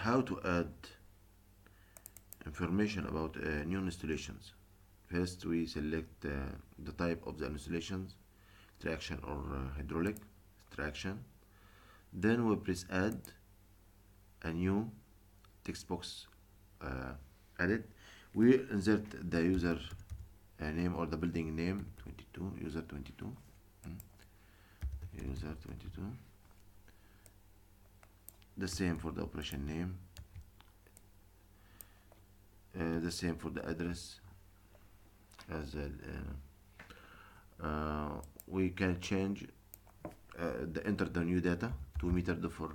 how to add information about new installations. First, we select the type of the installations, traction or hydraulic traction. Then we press add a new text box. Added. We insert the user name or the building name 22, user 22, user 22. The same for the operation name. The same for the address. As we can change enter the new data. 2 meter for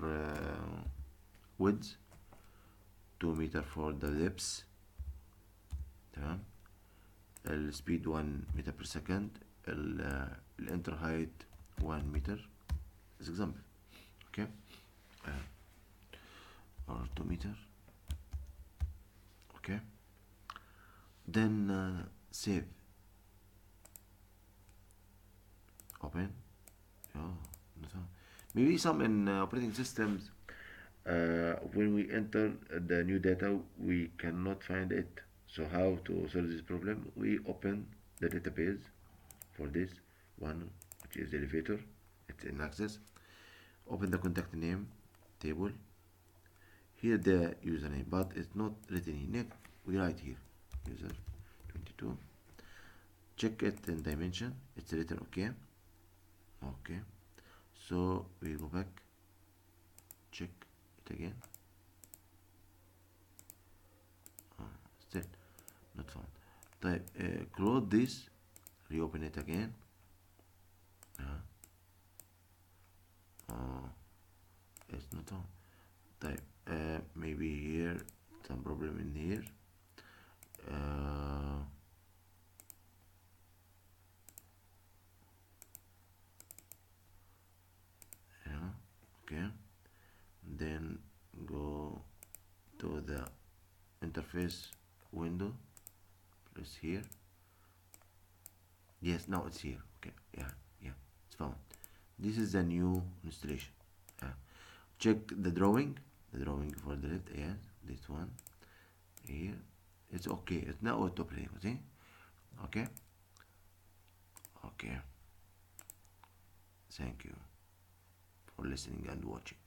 width, 2 meter for the depths. تمام. السبيد 1 meter per second. الانتر height 1 meter as example. Okay. Or 2 meter. Okay. Then save. Open. Oh, maybe some in operating systems, when we enter the new data, we cannot find it. So how to solve this problem? We open the database for this one, which is elevator. It's in access. Open the contact name table. Here the username, but it's not written here. We write here user 22. Check it in dimension. It's written okay. Okay. So we go back. Check it again. Still not found. Type close this. Reopen it again. It's not on. Type maybe here some problem in here. Okay. Then go to the interface window. Press here. Yes, now it's here. Okay. Yeah, it's found. This is the new installation. Check the drawing. The drawing for the left. Yes, this one here. It's okay. It's now autoplay. See? Okay. Okay. Thank you for listening and watching.